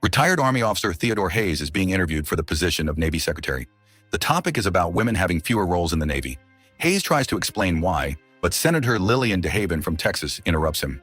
Retired Army Officer Theodore Hayes is being interviewed for the position of Navy Secretary. The topic is about women having fewer roles in the Navy. Hayes tries to explain why, but Senator Lillian DeHaven from Texas interrupts him.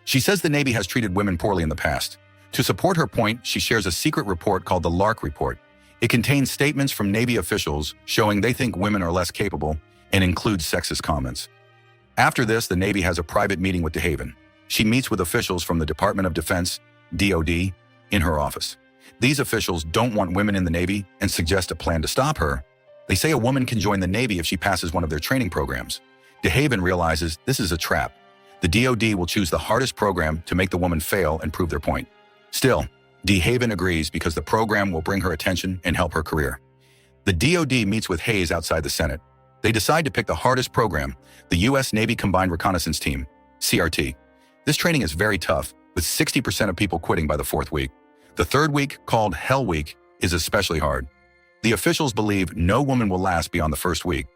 She says the Navy has treated women poorly in the past. To support her point, she shares a secret report called the Lark Report. It contains statements from Navy officials showing they think women are less capable and includes sexist comments. After this, the Navy has a private meeting with DeHaven. She meets with officials from the Department of Defense, DoD, in her office. These officials don't want women in the Navy and suggest a plan to stop her. They say a woman can join the Navy if she passes one of their training programs. DeHaven realizes this is a trap. The DoD will choose the hardest program to make the woman fail and prove their point. Still, DeHaven agrees because the program will bring her attention and help her career. The DoD meets with Hayes outside the Senate. They decide to pick the hardest program, the U.S. Navy Combined Reconnaissance Team, CRT. This training is very tough, with 60% of people quitting by the fourth week. The third week, called Hell Week, is especially hard. The officials believe no woman will last beyond the first week.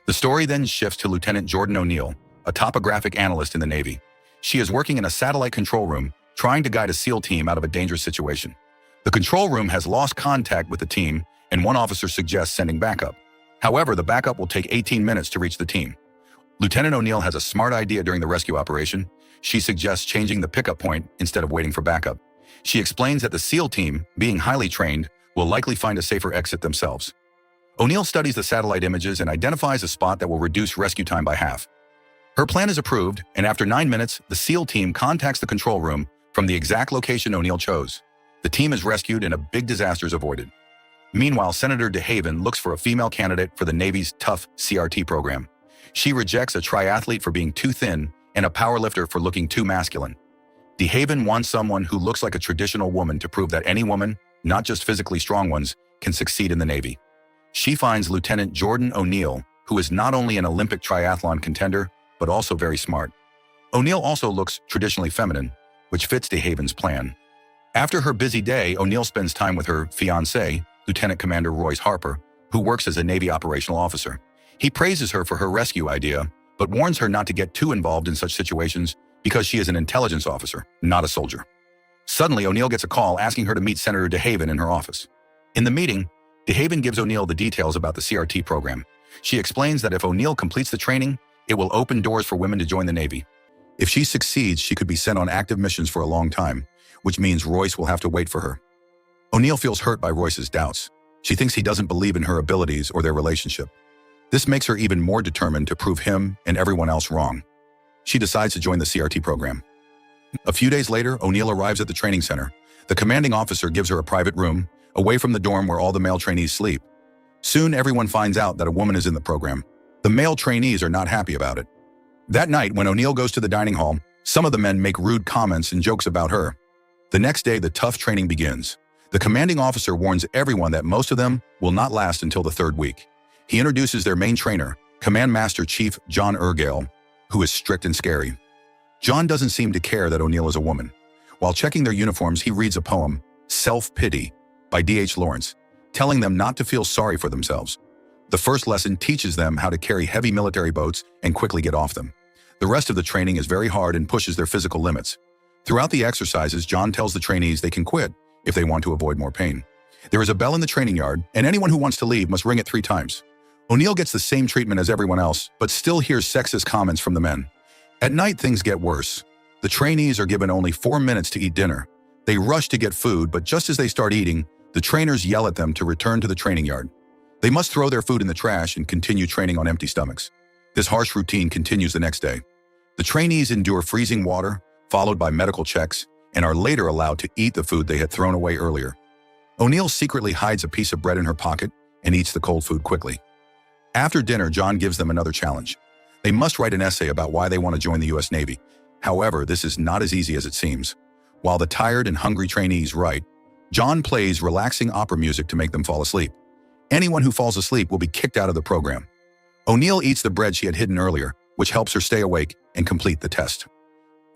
The story then shifts to Lieutenant Jordan O'Neill, a topographic analyst in the Navy. She is working in a satellite control room, trying to guide a SEAL team out of a dangerous situation. The control room has lost contact with the team, and one officer suggests sending backup. However, the backup will take 18 minutes to reach the team. Lieutenant O'Neill has a smart idea during the rescue operation. She suggests changing the pickup point instead of waiting for backup. She explains that the SEAL team, being highly trained, will likely find a safer exit themselves. O'Neill studies the satellite images and identifies a spot that will reduce rescue time by half. Her plan is approved, and after 9 minutes, the SEAL team contacts the control room from the exact location O'Neill chose. The team is rescued and a big disaster is avoided. Meanwhile, Senator DeHaven looks for a female candidate for the Navy's tough CRT program. She rejects a triathlete for being too thin and a powerlifter for looking too masculine. DeHaven wants someone who looks like a traditional woman to prove that any woman, not just physically strong ones, can succeed in the Navy. She finds Lieutenant Jordan O'Neill, who is not only an Olympic triathlon contender, but also very smart. O'Neill also looks traditionally feminine, which fits DeHaven's plan. After her busy day, O'Neill spends time with her fiancé, Lieutenant Commander Royce Harper, who works as a Navy operational officer. He praises her for her rescue idea, but warns her not to get too involved in such situations because she is an intelligence officer, not a soldier. Suddenly, O'Neill gets a call asking her to meet Senator DeHaven in her office. In the meeting, DeHaven gives O'Neill the details about the CRT program. She explains that if O'Neill completes the training, it will open doors for women to join the Navy. If she succeeds, she could be sent on active missions for a long time, which means Royce will have to wait for her. O'Neill feels hurt by Royce's doubts. She thinks he doesn't believe in her abilities or their relationship. This makes her even more determined to prove him and everyone else wrong. She decides to join the CRT program. A few days later, O'Neill arrives at the training center. The commanding officer gives her a private room, away from the dorm where all the male trainees sleep. Soon, everyone finds out that a woman is in the program. The male trainees are not happy about it. That night, when O'Neill goes to the dining hall, some of the men make rude comments and jokes about her. The next day, the tough training begins. The commanding officer warns everyone that most of them will not last until the third week. He introduces their main trainer, Command Master Chief John Ergale, who is strict and scary. John doesn't seem to care that O'Neill is a woman. While checking their uniforms, he reads a poem, Self-Pity, by D.H. Lawrence, telling them not to feel sorry for themselves. The first lesson teaches them how to carry heavy military boats and quickly get off them. The rest of the training is very hard and pushes their physical limits. Throughout the exercises, John tells the trainees they can quit if they want to avoid more pain. There is a bell in the training yard, and anyone who wants to leave must ring it 3 times. O'Neill gets the same treatment as everyone else, but still hears sexist comments from the men. At night, things get worse. The trainees are given only 4 minutes to eat dinner. They rush to get food, but just as they start eating, the trainers yell at them to return to the training yard. They must throw their food in the trash and continue training on empty stomachs. This harsh routine continues the next day. The trainees endure freezing water, followed by medical checks, and are later allowed to eat the food they had thrown away earlier. O'Neill secretly hides a piece of bread in her pocket and eats the cold food quickly. After dinner, John gives them another challenge. They must write an essay about why they want to join the U.S. Navy. However, this is not as easy as it seems. While the tired and hungry trainees write, John plays relaxing opera music to make them fall asleep. Anyone who falls asleep will be kicked out of the program. O'Neill eats the bread she had hidden earlier, which helps her stay awake and complete the test.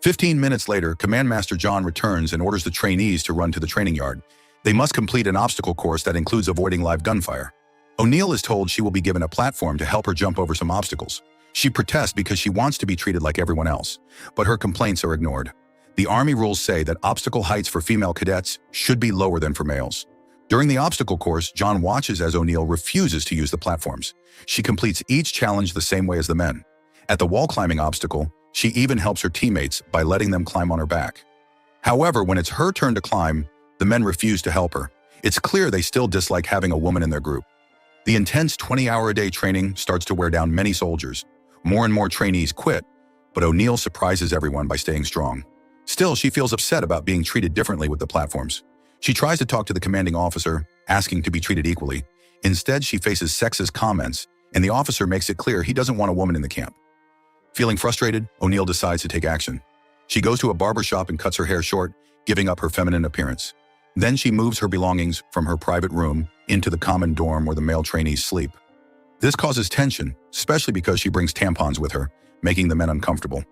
15 minutes later, Command Master John returns and orders the trainees to run to the training yard. They must complete an obstacle course that includes avoiding live gunfire. O'Neill is told she will be given a platform to help her jump over some obstacles. She protests because she wants to be treated like everyone else, but her complaints are ignored. The Army rules say that obstacle heights for female cadets should be lower than for males. During the obstacle course, John watches as O'Neill refuses to use the platforms. She completes each challenge the same way as the men. At the wall climbing obstacle, she even helps her teammates by letting them climb on her back. However, when it's her turn to climb, the men refuse to help her. It's clear they still dislike having a woman in their group. The intense 20-hour-a-day training starts to wear down many soldiers. More and more trainees quit, but O'Neill surprises everyone by staying strong. Still, she feels upset about being treated differently with the platforms. She tries to talk to the commanding officer, asking to be treated equally. Instead, she faces sexist comments, and the officer makes it clear he doesn't want a woman in the camp. Feeling frustrated, O'Neill decides to take action. She goes to a barber shop and cuts her hair short, giving up her feminine appearance. Then she moves her belongings from her private room into the common dorm where the male trainees sleep. This causes tension, especially because she brings tampons with her, making the men uncomfortable.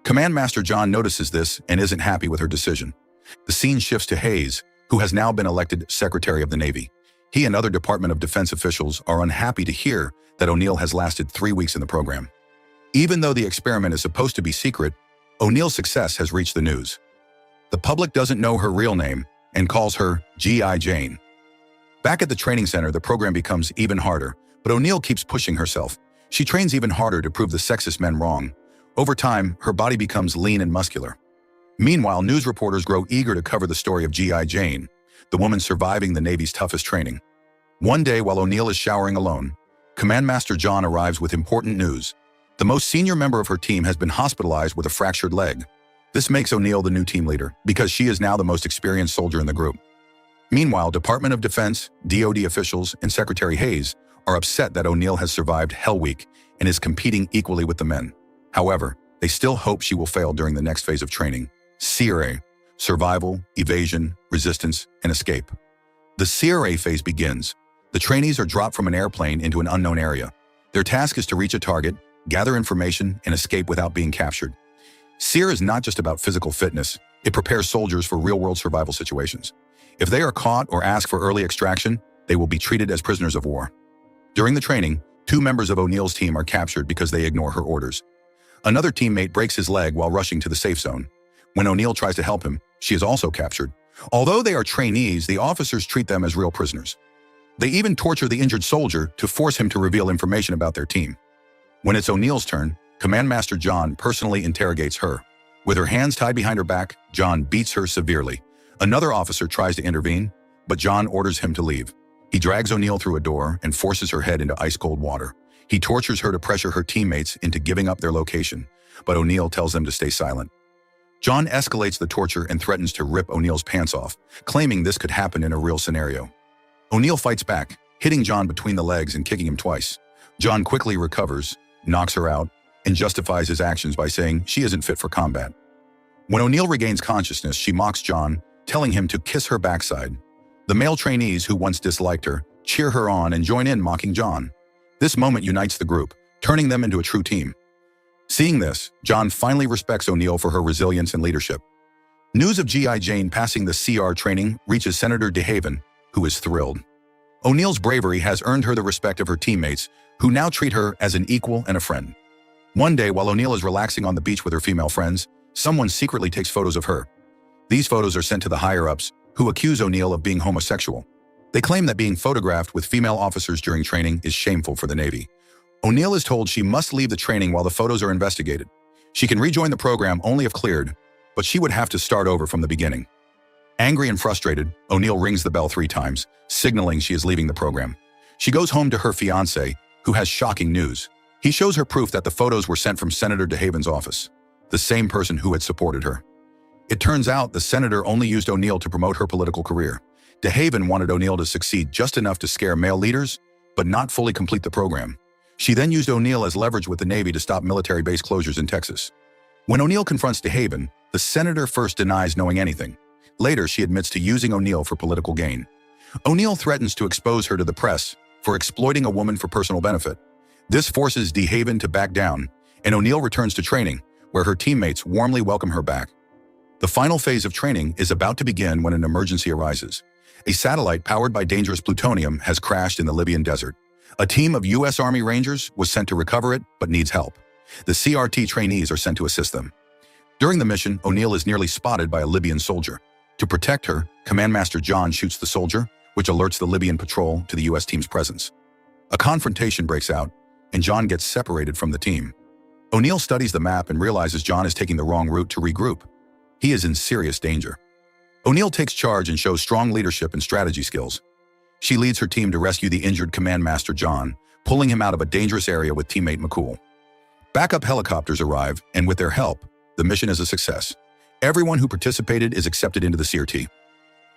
Command Master John notices this and isn't happy with her decision. The scene shifts to Hayes, who has now been elected Secretary of the Navy. He and other Department of Defense officials are unhappy to hear that O'Neill has lasted 3 weeks in the program. Even though the experiment is supposed to be secret, O'Neill's success has reached the news. The public doesn't know her real name and calls her G.I. Jane. Back at the training center, the program becomes even harder, but O'Neill keeps pushing herself. She trains even harder to prove the sexist men wrong. Over time, her body becomes lean and muscular. Meanwhile, news reporters grow eager to cover the story of G.I. Jane, the woman surviving the Navy's toughest training. One day, while O'Neill is showering alone, Command Master John arrives with important news. The most senior member of her team has been hospitalized with a fractured leg. This makes O'Neill the new team leader, because she is now the most experienced soldier in the group. Meanwhile, Department of Defense, DoD officials, and Secretary Hayes are upset that O'Neill has survived Hell Week and is competing equally with the men. However, they still hope she will fail during the next phase of training, CRA, survival, evasion, resistance, and escape. The CRA phase begins. The trainees are dropped from an airplane into an unknown area. Their task is to reach a target, gather information, and escape without being captured. CRA is not just about physical fitness. It prepares soldiers for real-world survival situations. If they are caught or ask for early extraction, they will be treated as prisoners of war. During the training, 2 members of O'Neill's team are captured because they ignore her orders. Another teammate breaks his leg while rushing to the safe zone. When O'Neill tries to help him, she is also captured. Although they are trainees, the officers treat them as real prisoners. They even torture the injured soldier to force him to reveal information about their team. When it's O'Neill's turn, Command Master John personally interrogates her. With her hands tied behind her back, John beats her severely. Another officer tries to intervene, but John orders him to leave. He drags O'Neill through a door and forces her head into ice-cold water. He tortures her to pressure her teammates into giving up their location, but O'Neill tells them to stay silent. John escalates the torture and threatens to rip O'Neill's pants off, claiming this could happen in a real scenario. O'Neill fights back, hitting John between the legs and kicking him twice. John quickly recovers, knocks her out, and justifies his actions by saying she isn't fit for combat. When O'Neill regains consciousness, she mocks John, telling him to kiss her backside. The male trainees who once disliked her cheer her on and join in mocking John. This moment unites the group, turning them into a true team. Seeing this, John finally respects O'Neill for her resilience and leadership. News of G.I. Jane passing the CR training reaches Senator DeHaven, who is thrilled. O'Neill's bravery has earned her the respect of her teammates, who now treat her as an equal and a friend. One day, while O'Neill is relaxing on the beach with her female friends, someone secretly takes photos of her. These photos are sent to the higher-ups, who accuse O'Neill of being homosexual. They claim that being photographed with female officers during training is shameful for the Navy. O'Neill is told she must leave the training while the photos are investigated. She can rejoin the program only if cleared, but she would have to start over from the beginning. Angry and frustrated, O'Neill rings the bell 3 times, signaling she is leaving the program. She goes home to her fiancé, who has shocking news. He shows her proof that the photos were sent from Senator DeHaven's office, the same person who had supported her. It turns out the senator only used O'Neill to promote her political career. DeHaven wanted O'Neill to succeed just enough to scare male leaders, but not fully complete the program. She then used O'Neill as leverage with the Navy to stop military base closures in Texas. When O'Neill confronts DeHaven, the senator first denies knowing anything. Later, she admits to using O'Neill for political gain. O'Neill threatens to expose her to the press for exploiting a woman for personal benefit. This forces DeHaven to back down, and O'Neill returns to training, where her teammates warmly welcome her back. The final phase of training is about to begin when an emergency arises. A satellite powered by dangerous plutonium has crashed in the Libyan desert. A team of U.S. Army Rangers was sent to recover it, but needs help. The CRT trainees are sent to assist them. During the mission, O'Neill is nearly spotted by a Libyan soldier. To protect her, Command Master John shoots the soldier, which alerts the Libyan patrol to the U.S. team's presence. A confrontation breaks out, and John gets separated from the team. O'Neill studies the map and realizes John is taking the wrong route to regroup. He is in serious danger. O'Neill takes charge and shows strong leadership and strategy skills. She leads her team to rescue the injured Command Master John, pulling him out of a dangerous area with teammate McCool. Backup helicopters arrive, and with their help, the mission is a success. Everyone who participated is accepted into the CRT.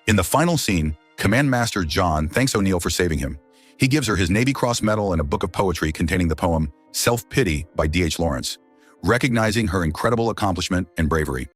In the final scene, Command Master John thanks O'Neill for saving him. He gives her his Navy Cross medal and a book of poetry containing the poem Self-Pity by D.H. Lawrence, recognizing her incredible accomplishment and bravery.